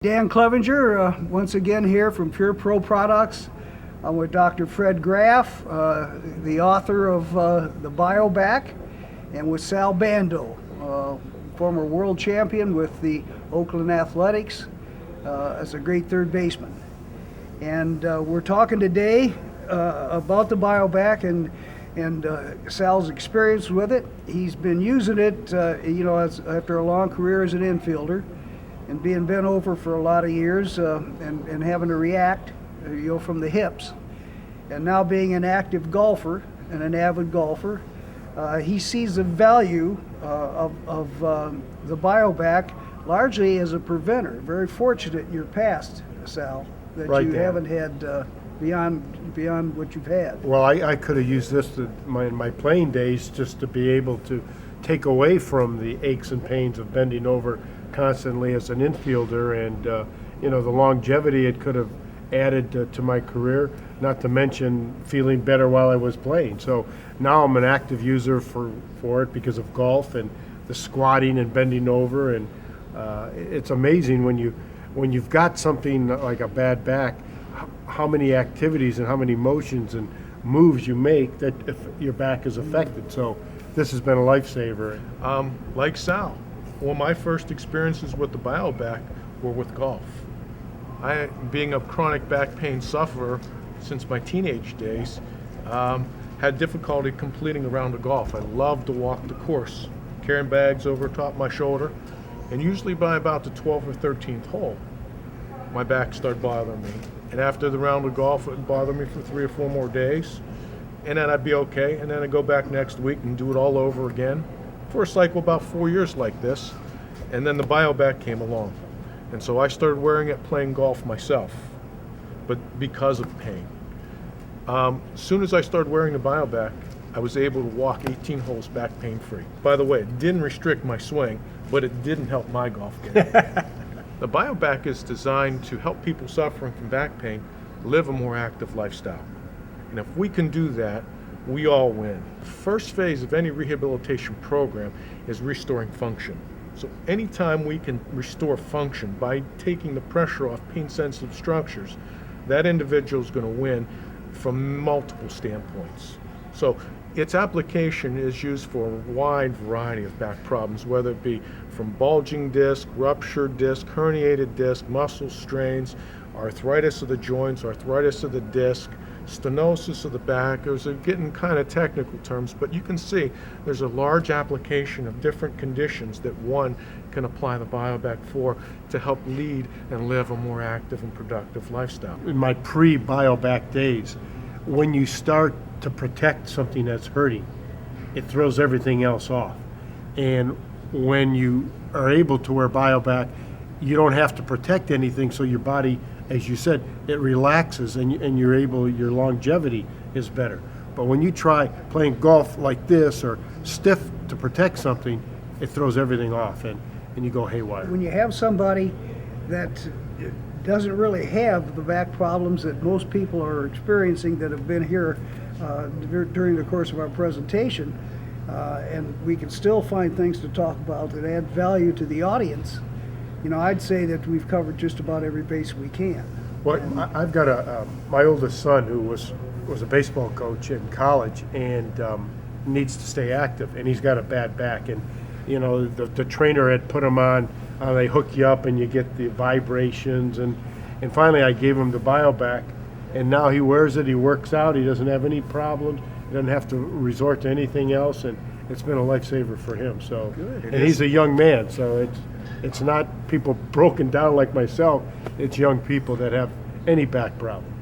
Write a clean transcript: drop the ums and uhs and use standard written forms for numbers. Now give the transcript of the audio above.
Dan Clevenger, once again here from Pure Pro Products. I'm with Dr. Fred Graff, the author of the BioBack, and with Sal Bando, former world champion with the Oakland Athletics as a great third baseman. And we're talking today about the BioBack and Sal's experience with it. He's been using it, after a long career as an infielder, and being bent over for a lot of years and having to react, from the hips. And now being an active golfer and an avid golfer, he sees the value of the BioBack largely as a preventer. Very fortunate in your past, Sal, that right, you Dan. haven't had beyond what you've had. Well, I could have used this in my playing days just to be able to take away from the aches and pains of bending over constantly as an infielder, and the longevity it could have added to my career, not to mention feeling better while I was playing. So now I'm an active user for it because of golf and the squatting and bending over, and it's amazing when you've got something like a bad back, how many activities and how many motions and moves you make that if your back is affected. So this has been a lifesaver. Like Sal, well, my first experiences with the BioBack were with golf. I, being a chronic back pain sufferer since my teenage days, had difficulty completing a round of golf. I loved to walk the course, carrying bags over top my shoulder, and usually by about the 12th or 13th hole, my back started bothering me. And after the round of golf, it would bother me for 3 or 4 more days, and then I'd be okay, and then I'd go back next week and do it all over again for a cycle about 4 years like this. And then the BioBack came along, and so I started wearing it playing golf myself, but because of pain. As soon as I started wearing the BioBack, I was able to walk 18 holes back pain-free. By the way, it didn't restrict my swing, but it didn't help my golf game. The BioBack is designed to help people suffering from back pain live a more active lifestyle. And if we can do that, we all win. The first phase of any rehabilitation program is restoring function. So anytime we can restore function by taking the pressure off pain-sensitive structures, that individual is going to win from multiple standpoints. So its application is used for a wide variety of back problems, whether it be from bulging disc, ruptured disc, herniated disc, muscle strains, arthritis of the joints, arthritis of the disc, stenosis of the back. Those are getting kind of technical terms, but you can see there's a large application of different conditions that one can apply the BioBack for to help lead and live a more active and productive lifestyle. In my pre-BioBack days, when you start to protect something that's hurting, it throws everything else off. And when you are able to wear BioBack, you don't have to protect anything, so your body, as you said, it relaxes, and your longevity is better. But when you try playing golf like this or stiff to protect something, it throws everything off, and you go haywire. When you have somebody that doesn't really have the back problems that most people are experiencing that have been here during the course of our presentation, and we can still find things to talk about that add value to the audience, I'd say that we've covered just about every base we can. Well, I've got my oldest son who was a baseball coach in college and needs to stay active, and he's got a bad back. And the trainer had put him on. They hook you up, and you get the vibrations. And finally, I gave him the BioBack, and now he wears it. He works out. He doesn't have any problems. He doesn't have to resort to anything else, and it's been a lifesaver for him. So, and he's a young man, so it's not people broken down like myself. It's young people that have any back problem.